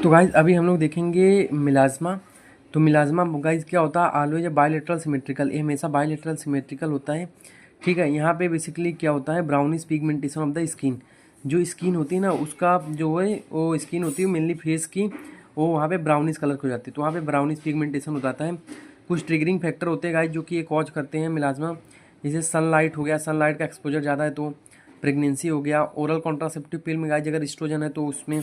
तो गाइज अभी हम लोग देखेंगे मिलाज़्मा। तो मिलाज़्मा गाइज क्या होता है, ऑलवेज बायलेटरल सिमेट्रिकल, ये हमेशा बायलेटरल सिमेट्रिकल होता है। ठीक है, यहाँ पे बेसिकली क्या होता है, brownish pigmentation of the skin. जो स्किन होती है ना उसका जो है वो स्किन होती है मेनली फेस की, वो वहाँ पे ब्राउनिश कलर की हो जाती है, तो वहाँ पे ब्राउनिश पिगमेंटेशन हो जाता है। कुछ ट्रिगरिंग फैक्टर होते हैं गाइज जो कि ये कॉज करते हैं मिलाज़्मा, जैसे सनलाइट हो गया, सनलाइट का एक्सपोजर ज़्यादा है तो, प्रेगनेंसी हो गया, ओरल कॉन्ट्रासेप्टिव पिल में गाइज अगर एस्ट्रोजन है तो उसमें,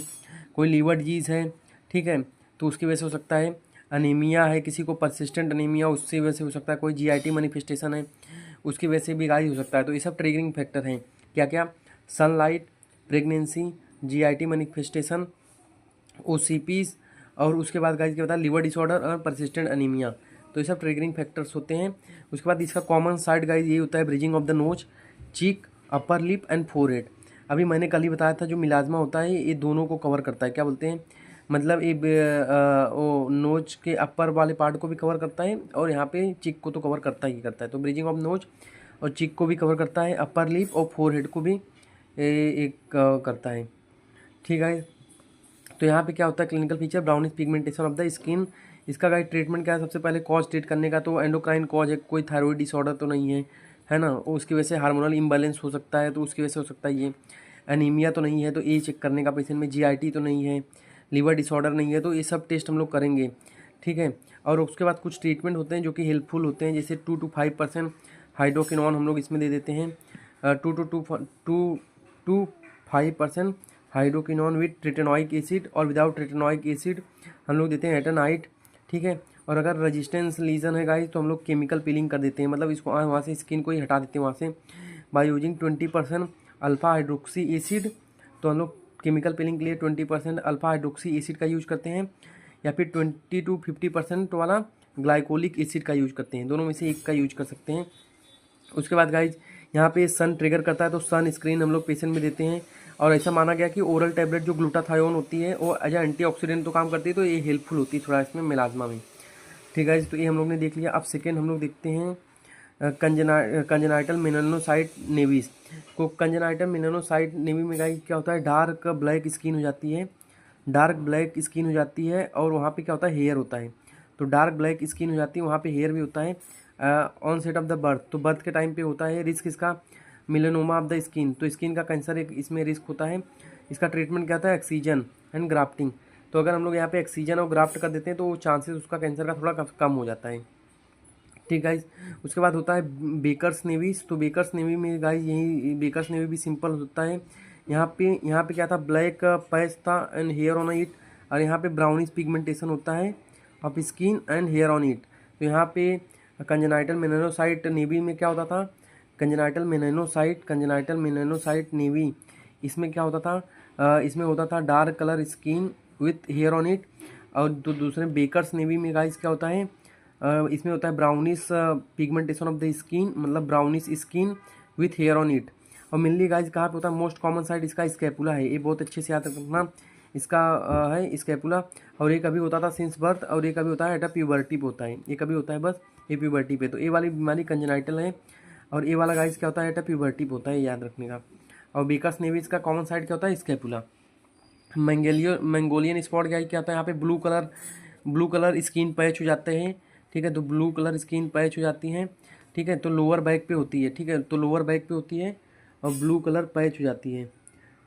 कोई लीवर डिजीज़ है, ठीक है, तो उसकी वजह से हो सकता है। अनीमिया है, किसी को परसिस्टेंट अनीमिया, उसकी वजह से हो सकता है। कोई जीआईटी मैनिफेस्टेशन है, उसकी वजह से भी गाइस हो सकता है। तो ये सब ट्रिगरिंग फैक्टर हैं। क्या क्या? Sunlight, pregnancy, GIT manifestation, OCPs, और उसके बाद गाइस क्या होता है, लिवर डिसऑर्डर और परसिस्टेंट अनीमिया। तो ये सब ट्रिगरिंग फैक्टर्स होते हैं। उसके बाद इसका कॉमन साइड गाइस ये होता है, bridging of the nose, cheek, upper lip and forehead. अभी मैंने कल ही बताया था जो मिलाज़्मा होता है ये दोनों को कवर करता है। क्या बोलते हैं, मतलब ये वो नोज के अपर वाले पार्ट को भी कवर करता है और यहाँ पे चिक को तो कवर करता ही करता है। तो ब्रिजिंग ऑफ नोज और चिक को भी कवर करता है, अपर लिप और फोरहेड को भी एक करता है। ठीक है, तो यहाँ पे क्या होता है, clinical feature brownish pigmentation of the skin. इसका गाइड ट्रीटमेंट क्या है, सबसे पहले कॉज ट्रीट करने का, तो एंडोक्राइन कॉज है, कोई थायराइड डिसऑर्डर तो नहीं है ना, उसकी वजह से हार्मोनल इम्बैलेंस हो सकता है तो उसकी वजह से हो सकता है ये। एनीमिया तो नहीं है तो ये चेक करने का पेशेंट में, जीआईटी तो नहीं है, लीवर डिसऑर्डर नहीं है, तो ये सब टेस्ट हम लोग करेंगे। ठीक है, और उसके बाद कुछ ट्रीटमेंट होते हैं जो कि हेल्पफुल होते हैं, जैसे 2 to 5% हाइड्रोकिनोन हम लोग इसमें दे देते हैं, 2 to 5% हाइड्रोकिनोन विथ ट्रिटेनॉइक एसिड, और विदाउट ट्रिटेनॉइक एसिड हम लोग देते हैं एटनाइट। ठीक है, और अगर रेजिस्टेंस लीजन है गाइस तो हम लोग केमिकल पीलिंग कर देते हैं, मतलब इसको वहाँ से स्किन को ही हटा देते हैं वहाँ से, by using 20% alpha hydroxy acid. तो हम लोग केमिकल पीलिंग के लिए 20% अल्फा हाइड्रोक्सी एसिड का यूज करते हैं, या फिर 20 to 50% वाला ग्लाइकोलिक एसिड का यूज करते हैं, दोनों में से एक का यूज कर सकते हैं। उसके बाद गाइज यहाँ पे सन ट्रिगर करता है तो सन स्क्रीन हम लोग पेशेंट में देते हैं, और ऐसा माना गया कि ओरल टैबलेट जो ग्लूटाथायोन होती है वो एज एंटीऑक्सीडेंट तो काम करती है, तो ये हेल्पफुल होती है थोड़ा इसमें मिलाज़्मा में। ठीक है, तो ये हम लोग ने देख लिया। अब सेकेंड हम लोग देखते हैं कंजेनाइटल मेलानोसाइट नेवीज को। कंजेनाइटल मेलानोसाइट नेवी में गाइस क्या होता है, डार्क ब्लैक स्किन हो जाती है, डार्क ब्लैक स्किन हो जाती है, और वहाँ पे क्या होता है, हेयर होता है। तो डार्क ब्लैक स्किन हो जाती है, वहाँ पे हेयर भी होता है। On set of the birth, तो बर्थ के टाइम पे होता है। रिस्क इसका मिलेनोमा ऑफ द स्किन, तो स्किन का कैंसर एक इसमें रिस्क होता है। इसका ट्रीटमेंट क्या होता है, एक्सीजन एंड ग्राफ्टिंग। तो अगर हम लोग यहाँ पे एक्सीजन और ग्राफ्ट कर देते हैं तो चांसेस उसका कैंसर का थोड़ा कम हो जाता है। ठीक गाइज, उसके बाद होता है बेकर्स नेवीज। तो बेकर्स नेवी में गाइज यही बेकर्स नेवी भी सिंपल होता है। यहाँ पे क्या था, ब्लैक पैच था एंड हेयर ऑन इट, और यहाँ पे ब्राउनिश पिगमेंटेशन होता है of skin and hair on it. तो यहाँ पे कंजेनाइटल मेलानोसाइट नेवी में क्या होता था, कंजेनाइटल मेलानोसाइट नेवी, इसमें क्या होता था, इसमें होता था dark colour skin with hair on it. और तो दूसरे बेकर्स नेवी में गाइस क्या होता है, इसमें होता है brownish pigmentation of the skin, मतलब brownish skin with hair on it. और मेनली गाइस कहाँ पे होता है, मोस्ट कॉमन साइड इसका स्कैपुला है, ये बहुत अच्छे से याद रखना। इसका है स्कैपुला, और ये कभी होता था सिंस बर्थ, और ये कभी होता है एट अ प्यूबर्टी पे होता है, ये कभी होता है बस ये प्यूबर्टी पे। तो ये वाली बीमारी कंजेनाइटल है, और ये वाला गाइस क्या होता है, एट अ प्यूबर्टी पे होता है, याद रखने का। और बेकर्स नेवीज का कॉमन साइड क्या होता है, स्कैपुला। मंगोलियन स्पॉट गाइस क्या होता है, यहाँ पे ब्लू कलर स्किन पैच हो जाते हैं। ठीक है, तो ब्लू कलर स्किन पैच हो जाती हैं। ठीक है, तो लोअर बैक पे होती है। ठीक है, तो लोअर बैक पे होती है और ब्लू कलर पैच हो जाती है।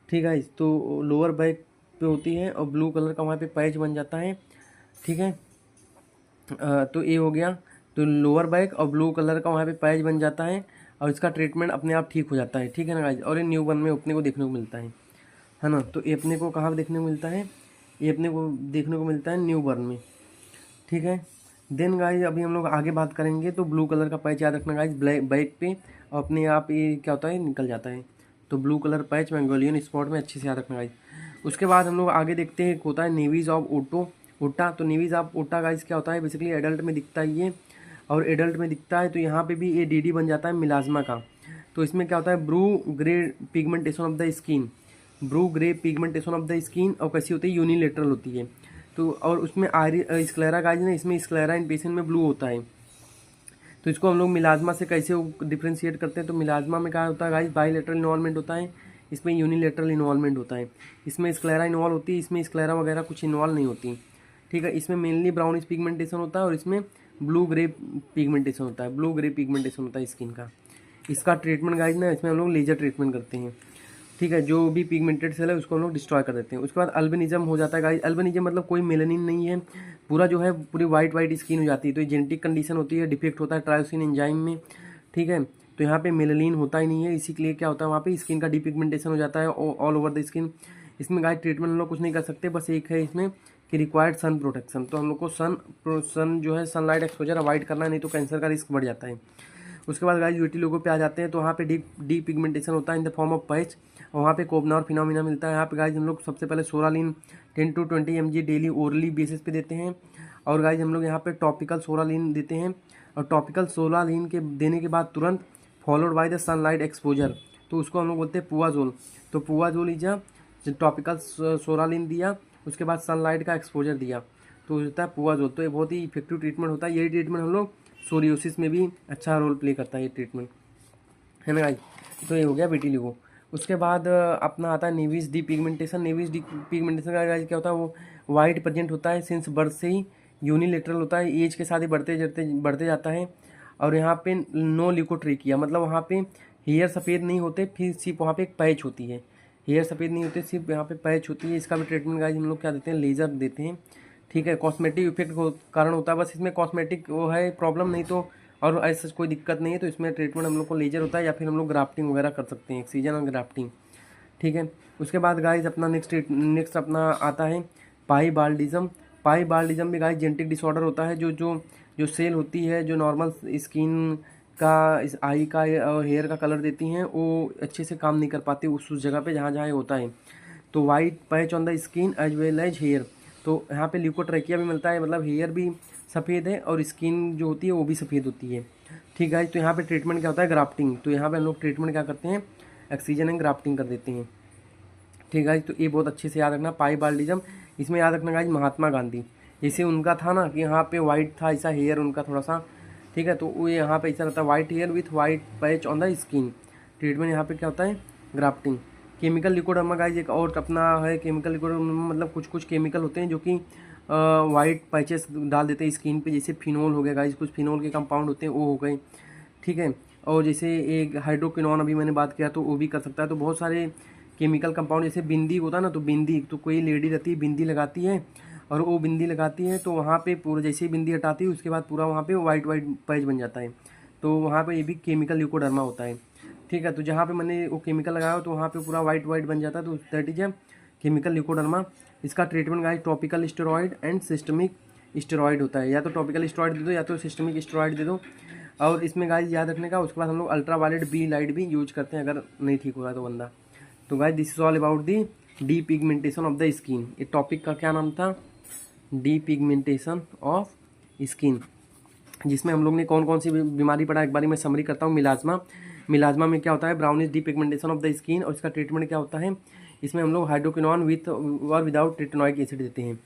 ठीक है, तो लोअर बैक पे होती है और ब्लू कलर का वहाँ पे पैच बन जाता है। ठीक है, तो ये हो गया, तो लोअर बैक और ब्लू कलर का वहाँ पे पैच बन जाता है, और इसका ट्रीटमेंट अपने आप ठीक हो जाता है। ठीक है ना गाइज, और ये न्यू बर्न में अपने को देखने को मिलता है ना। तो ये अपने को कहाँ देखने को मिलता है, ये अपने को देखने को मिलता है न्यू बर्न में। ठीक है, देन गाइज अभी हम लोग आगे बात करेंगे। तो ब्लू कलर का पैच याद रखना गाइज, ब्लैक बैक पे, और अपने आप ये क्या होता है, निकल जाता है। तो blue colour patch Mongolian spot में अच्छे से याद रखना गाइज। उसके बाद हम लोग आगे देखते हैं, एक होता है नेवीज ऑफ ओटा। तो नेवीज ऑफ ओटा गाइज क्या होता है, बेसिकली एडल्ट में दिखता है ये, और एडल्ट में दिखता है तो यहाँ पे भी ये डीडी बन जाता है मिलाज़्मा का। तो इसमें क्या होता है, blue grey pigmentation of the skin, blue grey pigmentation of the skin, और कैसी होती है, यूनिलेटरल होती है। तो और उसमें स्क्लेरा गाइज ना, इसमें स्क्लेरा इन पेशेंट में ब्लू होता है। तो इसको हम लोग मिलाज़्मा से कैसे डिफ्रेंशिएट करते हैं, तो मिलाज़्मा में क्या होता है गाइज, बाईलेटरल इन्वॉल्वमेंट होता है, इसमें यूनिलेटरल इन्वॉल्वमेंट होता है। इसमें स्क्लेरा इन्वॉल्व होती है, इसमें स्क्लेरा वगैरह कुछ इन्वॉल्व नहीं होती, ठीक है। इसमें मेनली ब्राउनिश पिगमेंटेशन होता है और इसमें ब्लू ग्रे पिगमेंटेशन होता है, ब्लू ग्रे पिगमेंटेशन होता है स्किन का। इसका ट्रीटमेंट गाइस ना, इसमें हम लोग लेजर ट्रीटमेंट करते हैं, ठीक है। जो भी पिगमेंटेड सेल है उसको हम लोग डिस्ट्रॉय कर देते हैं। उसके बाद अल्बिनिज्म हो जाता है गाइस। अल्बिनिज्म मतलब कोई मेलानिन नहीं है, पूरा जो है पूरी वाइट स्किन हो जाती है। तो ये जेनेटिक कंडीशन होती है, डिफेक्ट होता है ट्रायोसिन एंजाइम में, ठीक है। तो यहाँ पे मेलानिन होता ही नहीं है, इसी के लिए क्या होता है वहाँ पे स्किन का डिपिगमेंटेशन हो जाता है ऑल ओवर द स्किन। इसमें गाइस ट्रीटमेंट हम लोग कुछ नहीं कर सकते, बस एक है इसमें कि रिक्वायर्ड सन प्रोटेक्शन। तो हम लोग को सन जो है सनलाइट एक्सपोजर अवॉइड करना है, नहीं तो कैंसर का रिस्क बढ़ जाता है। उसके बाद गाइस यूटी लोगों पे आ जाते हैं, तो वहाँ पे डी पिगमेंटेशन होता है in the form of patch, और वहाँ पे कोबनार फिनोमिना मिलता है। यहाँ पे गाइस हम लोग सबसे पहले सोरालिन 10 to 20 mg daily orally basis पे देते हैं। और गाइस हम लोग यहाँ पे टॉपिकल सोरालिन देते हैं, और टॉपिकल सोरालिन के देने के बाद तुरंत followed by the sunlight exposure, तो उसको हम लोग बोलते हैं पुआजोल। तो पुआजोल इजा टॉपिकल सोरालिन दिया, उसके बाद सनलाइट का एक्सपोजर दिया, तो होता है पुआजोल। तो ये बहुत ही इफेक्टिव ट्रीटमेंट होता है। यही ट्रीटमेंट हम लोग सोरियोसिस में भी अच्छा रोल प्ले करता है ये ट्रीटमेंट, है ना गाइस। तो ये हो गया विटिलिगो। उसके बाद अपना आता है नेविस डी पिगमेंटेशन। नेविस डी पिगमेंटेशन का गाइस क्या होता है, वो वाइट प्रेजेंट होता है सिंस बर्थ से ही, यूनिलेटरल होता है, एज के साथ ही बढ़ते जाता है। और यहाँ पे नो ल्यूकोट्रिकिया, मतलब वहाँ पे हेयर सफ़ेद नहीं होते, फिर सिर्फ वहाँ पे एक पैच होती है, हेयर सफ़ेद नहीं होते, सिर्फ यहाँ पे पैच होती है। इसका भी ट्रीटमेंट गाइस हम लोग क्या देते हैं, लेज़र देते हैं, ठीक है। कॉस्मेटिक इफेक्ट कारण होता है, बस इसमें कॉस्मेटिक वो है प्रॉब्लम, नहीं तो और ऐसा कोई दिक्कत नहीं है। तो इसमें ट्रीटमेंट हम लोग को लेजर होता है, या फिर हम लोग ग्राफ्टिंग वगैरह कर सकते हैं, एक्सीजन और ग्राफ्टिंग, ठीक है। उसके बाद गाइस अपना नेक्स्ट अपना आता है पाईबाल्डिज्म। पाईबाल्डिज्म भी गाइस जेनेटिक डिसऑर्डर होता है, जो सेल होती है जो नॉर्मल स्किन का, इस आई का और हेयर का कलर देती हैं, वो अच्छे से काम नहीं कर पाती उस जगह पे जहाँ जहाँ होता है। तो white patch on the skin as well as hair. तो यहाँ पे ल्यूकोट्रेकिया भी मिलता है, मतलब हेयर भी सफ़ेद है और स्किन जो होती है वो भी सफ़ेद होती है, ठीक है। तो यहाँ पे ट्रीटमेंट क्या होता है, ग्राफ्टिंग। तो यहाँ पे हम लोग ट्रीटमेंट क्या करते हैं, एक्सीजन एंड ग्राफ्टिंग कर देते हैं, ठीक है। तो ये बहुत अच्छे से याद रखना पाईबाल्डिज्म। इसमें याद रखना गाइस महात्मा गांधी, जैसे उनका था ना कि यहाँ पे वाइट था ऐसा हेयर उनका थोड़ा सा, ठीक है। तो वो यहाँ पे ऐसा रहता है white hair with white patch on the skin. Treatment यहाँ पे क्या होता है, ग्राफ्टिंग। केमिकल लिक्विडर्मा गाइस एक और अपना है, केमिकल लिक्विडर्मा मतलब कुछ केमिकल होते हैं जो कि वाइट पैचेस डाल देते हैं स्किन पे, जैसे फिनोल हो गया गाइस, कुछ फिनोल के कंपाउंड होते हैं वो हो गए, ठीक है। और जैसे एक हाइड्रोक्विनोन अभी मैंने बात किया तो वो भी कर सकता है। तो बहुत सारे केमिकल कंपाउंड, जैसे बिंदी होता है ना, तो बिंदी, तो कोई लेडी रहती है बिंदी लगाती है, और वो बिंदी लगाती है तो वहाँ पे पूरा जैसे ही बिंदी हटाती है उसके बाद पूरा वहाँ पे वाइट पैच बन जाता है। तो वहाँ पे ये भी केमिकल ल्यूकोडर्मा होता है, ठीक है। तो जहाँ पे मैंने वो केमिकल लगाया तो वहाँ पे पूरा वाइट बन जाता है, तो that is a chemical leukoderma. इसका treatment guys topical steroid and systemic steroid होता है, या तो टॉपिकल स्टेरॉइड दे दो या तो सिस्टमिक स्टेरॉइड दे दो। और इसमें गाइस याद रखने का, उसके बाद हम लोग अल्ट्रावायलेट बी लाइट भी यूज करते हैं अगर नहीं ठीक हो रहा है तो बंदा। तो guys this is all about the D pigmentation of the skin. ये टॉपिक का क्या नाम था, डी पिगमेंटेशन ऑफ स्किन, जिसमें हम लोग ने कौन कौन सी बीमारी पढ़ा एक बारी मैं समरी करता हूँ। मिलाज्मा, मिलाज्मा में क्या होता है, brownish D pigmentation of the skin, और इसका ट्रीटमेंट क्या होता है, इसमें हम लोग हाइड्रोक्विनोन विथ और विदाउट रेटिनोइक एसिड देते हैं,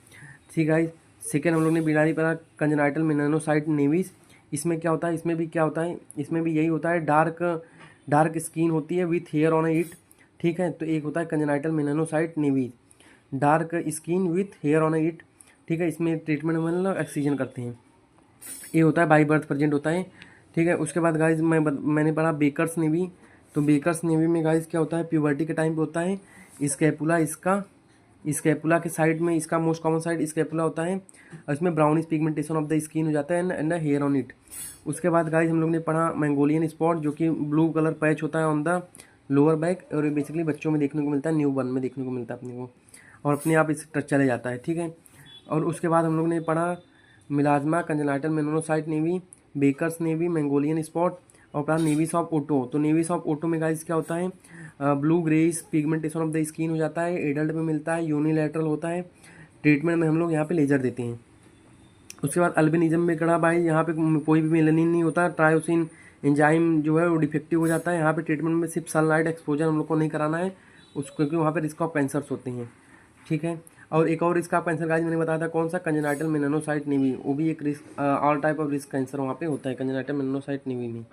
ठीक है। सेकेंड हम लोग ने बीमारी पढ़ा कंजेनाइटल मेलानोसाइट नेविस। इसमें क्या होता है, इसमें भी क्या होता है, इसमें भी यही होता है, डार्क स्किन होती है विथ हेयर ऑन इट, ठीक है। तो एक होता है congenital melanocyte nevus, dark skin with hair on it, ठीक है। इसमें ट्रीटमेंट में लोग एक्सीजन करते हैं, ये होता है बाई बर्थ प्रेजेंट होता है, ठीक है। उसके बाद गाइज मैंने पढ़ा बेकर्स नेवी। तो बेकर्स नेवी में गाइज क्या होता है, प्यूबर्टी के टाइम पे होता है, स्कैपुला, इसका स्कैपुला के साइड में इसका मोस्ट कॉमन साइड स्कैपुला होता है, और इसमें brownish pigmentation of the skin हो जाता है एंड हेयर ऑन इट। उसके बाद गाइज हम लोग ने पढ़ा मैंगोलियन स्पॉट, जो कि ब्लू कलर पैच होता है ऑन द लोअर बैक, और बेसिकली बच्चों में देखने को मिलता है, न्यू बर्न में देखने को मिलता है अपने को, और अपने आप इस चले जाता है, ठीक है। और उसके बाद हम लोग ने पढ़ा melasma, congenital melanocytic nevi, Becker's nevi, Mongolian spot, और पढ़ा नेविस ऑफ ओटो। तो नेविस ऑफ ओटो में गाइस क्या होता है, blue greyish pigmentation of the skin हो जाता है, एडल्ट में मिलता है, यूनिलैटरल होता है। ट्रीटमेंट में हम लोग यहाँ पे लेजर देते हैं। उसके बाद अल्बिनिज्म में कड़ा भाई, यहाँ पे कोई भी मेलानिन नहीं होता, ट्रायोसिन एंजाइम जो है वो डिफेक्टिव हो जाता है। यहाँ पे ट्रीटमेंट में सिर्फ सनलाइट एक्सपोजर हम लोग को नहीं कराना है उसको, क्योंकि वहाँ पे रिस्क ऑफ कैंसर्स होते हैं, ठीक है। और एक और रिस्क ऑफ कैंसर गाइस मैंने बताया था कौन सा, कंजेनाइटल मेलानोसाइट नेवी, वो भी एक risk, all type of risk cancer वहाँ पे होता है कंजेनाइटल मेलानोसाइट नेवी में,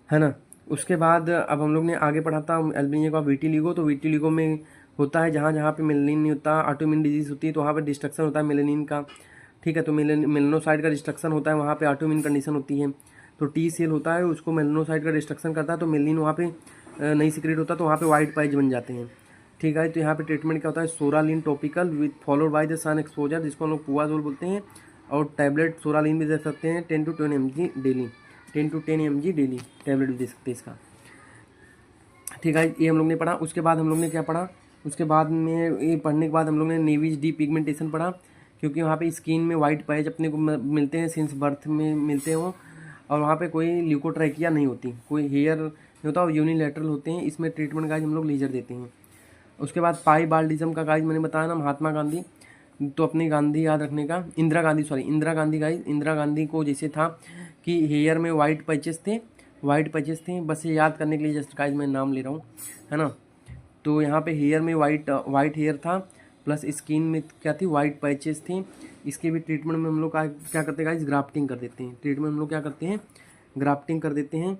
है ना। उसके बाद अब हम लोग ने आगे पढ़ा था एल्बिनिया का विटिलिगो। तो विटिलिगो में होता है जहाँ जहाँ पे मेलानिन नहीं होता, ऑटोइम्यून डिजीज होती है, तो वहाँ पे डिस्ट्रक्शन होता है मेलानिन का। ठीक है, तो मेलानोसाइट का डिस्ट्रक्शन होता है, वहाँ पे ऑटोइम्यून कंडीशन होती है। तो टी सेल होता है, उसको मेलानोसाइट का डिस्ट्रक्शन करता है, तो मेलानिन वहाँ पे नहीं सिक्रेट होता, तो वहाँ पे वाइट पैच बन जाते हैं। ठीक है, तो यहाँ पे ट्रीटमेंट क्या होता है, psoralen topical with followed by the sun exposure, जिसको हम लोग पुआजोल बोलते हैं। और टैबलेट सोरालिन भी दे सकते हैं 10 to 10 mg daily, 10 to 10 mg daily tablet भी दे सकते हैं इसका। ठीक है, ये हम लोग ने पढ़ा। उसके बाद हम लोग ने क्या पढ़ा, उसके बाद में ये पढ़ने के बाद हम लोग ने नेविज डी पिगमेंटेशन पढ़ा, क्योंकि वहाँ पे स्किन में वाइट पैच अपने को मिलते हैं सिंस बर्थ में मिलते हों, और वहाँ पे कोई ल्यूकोट्राइकिया नहीं होती, कोई हेयर नहीं होता, और यूनिलैटरल होते हैं। इसमें ट्रीटमेंट गाइज हम लोग लेजर देते हैं। उसके बाद पाइबाल्डिज्म का गाइज मैंने बताया ना, महात्मा गांधी, तो अपनी गांधी याद रखने का, इंदिरा गांधी गाइज, इंदिरा गांधी को जैसे था कि हेयर में वाइट पैचेस थे, बस ये याद करने के लिए जस्ट गाइज मैं नाम ले रहा हूँ, है ना। तो यहाँ पे हेयर में वाइट हेयर था, प्लस स्किन में क्या थी, वाइट पैचेस थी। इसके भी ट्रीटमेंट में हम लोग क्या करते हैं गाइज, ग्राफ्टिंग कर देते हैं। ट्रीटमेंट हम लोग क्या करते हैं, ग्राफ्टिंग कर देते हैं।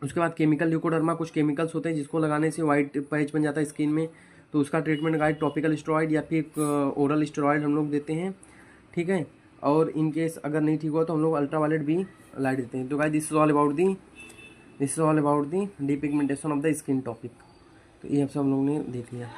उसके बाद केमिकल ल्यूकोडर्मा, कुछ केमिकल्स होते हैं जिसको लगाने से वाइट पैच बन जाता है स्किन में, तो उसका ट्रीटमेंट गाइज टॉपिकल स्टेरॉइड या फिर ओरल स्टेरॉइड हम लोग देते हैं। ठीक है, और इन केस अगर नहीं ठीक हुआ तो हम लोग अल्ट्रावायलेट भी लाइट देते हैं। तो guys this is all about the depigmentation of the skin topic. तो ये सब हम लोग ने देख लिया।